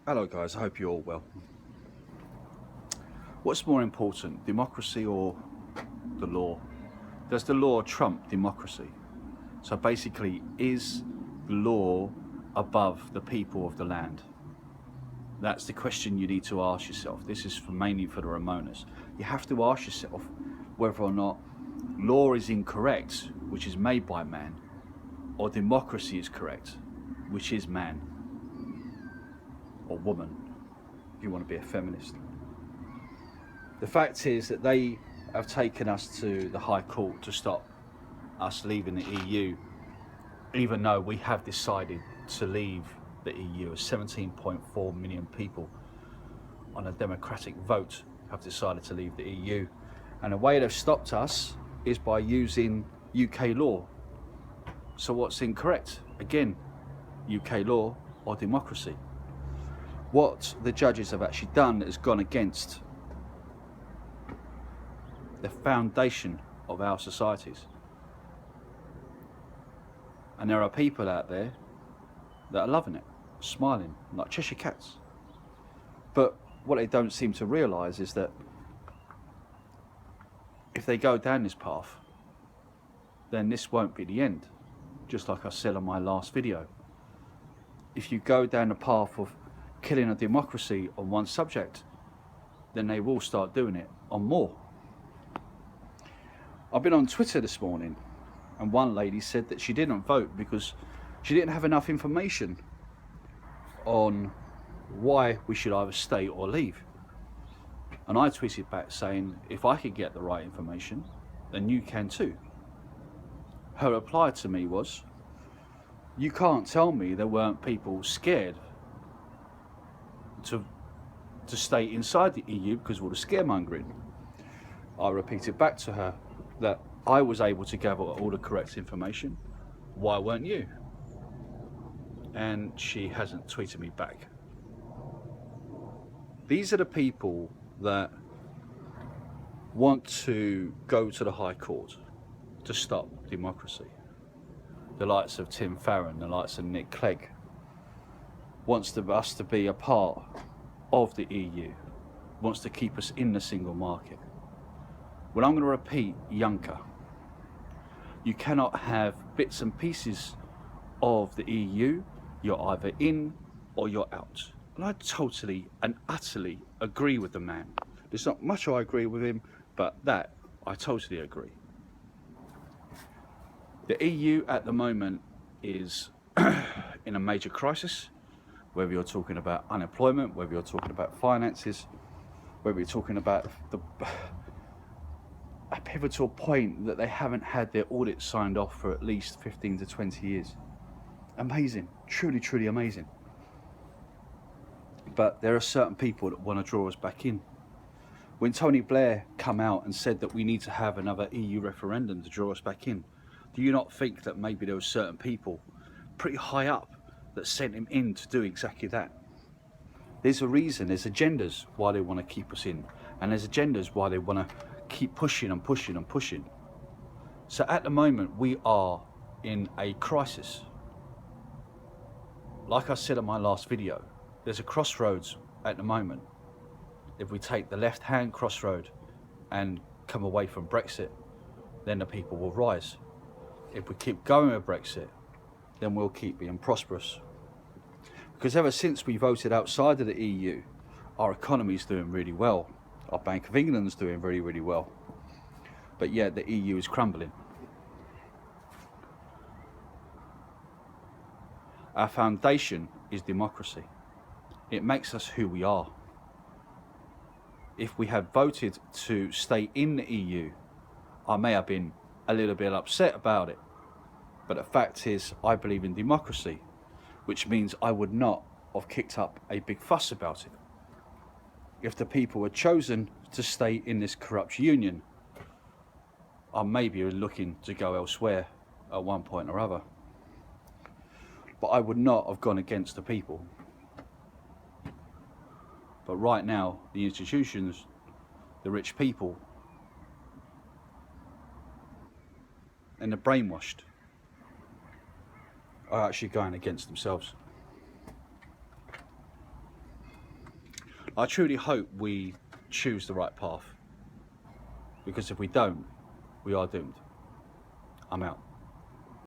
Hello guys, I hope you're all well. What's more important, democracy or the law? Does the law trump democracy? So basically, is the law above the people of the land? That's the question you need to ask yourself. This is mainly for the Ramonas. You have to ask yourself whether or not law is incorrect, which is made by man, or democracy is correct, which is man or woman, if you want to be a feminist. The fact is that they have taken us to the High Court to stop us leaving the EU, even though we have decided to leave the EU. 17.4 million people on a democratic vote have decided to leave the EU. And the way they've stopped us is by using UK law. So what's incorrect? Again, UK law or democracy? What the judges have actually done has gone against the foundation of our societies. And there are people out there that are loving it, smiling like Cheshire cats. But what they don't seem to realise is that if they go down this path, then this won't be the end. Just like I said on my last video. If you go down the path of killing a democracy on one subject, then they will start doing it on more. I've been on Twitter this morning, and one lady said that she didn't vote because she didn't have enough information on why we should either stay or leave. And I tweeted back saying, if I could get the right information, then you can too. Her reply to me was, you can't tell me there weren't people scared to stay inside the EU because of all the scaremongering. I repeated back to her that I was able to gather all the correct information. Why weren't you? And she hasn't tweeted me back. These are the people that want to go to the High Court to stop democracy. The likes of Tim Farron, the likes of Nick Clegg, wants us to be a part of the EU, wants to keep us in the single market. Well, I'm going to repeat Juncker. You cannot have bits and pieces of the EU. You're either in or you're out. And I totally and utterly agree with the man. There's not much I agree with him, but that I totally agree. The EU at the moment is in a major crisis, whether you're talking about unemployment, whether you're talking about finances, whether you're talking about a pivotal point that they haven't had their audit signed off for at least 15 to 20 years. Amazing, truly, truly amazing. But there are certain people that want to draw us back in. When Tony Blair came out and said that we need to have another EU referendum to draw us back in, do you not think that maybe there were certain people pretty high up that sent him in to do exactly that? There's a reason, there's agendas why they want to keep us in, and there's agendas why they want to keep pushing and pushing and pushing. So at the moment we are in a crisis. Like I said in my last video, there's a crossroads at the moment. If we take the left-hand crossroad and come away from Brexit, then the people will rise. If we keep going with Brexit, then we'll keep being prosperous. Because ever since we voted outside of the EU, our economy is doing really well. Our Bank of England is doing really, really well. But yet the EU is crumbling. Our foundation is democracy. It makes us who we are. If we had voted to stay in the EU, I may have been a little bit upset about it. But the fact is, I believe in democracy, which means I would not have kicked up a big fuss about it. If the people had chosen to stay in this corrupt union, I may be looking to go elsewhere at one point or other. But I would not have gone against the people. But right now, the institutions, the rich people, and the brainwashed are actually going against themselves. I truly hope we choose the right path, because if we don't, we are doomed. I'm out.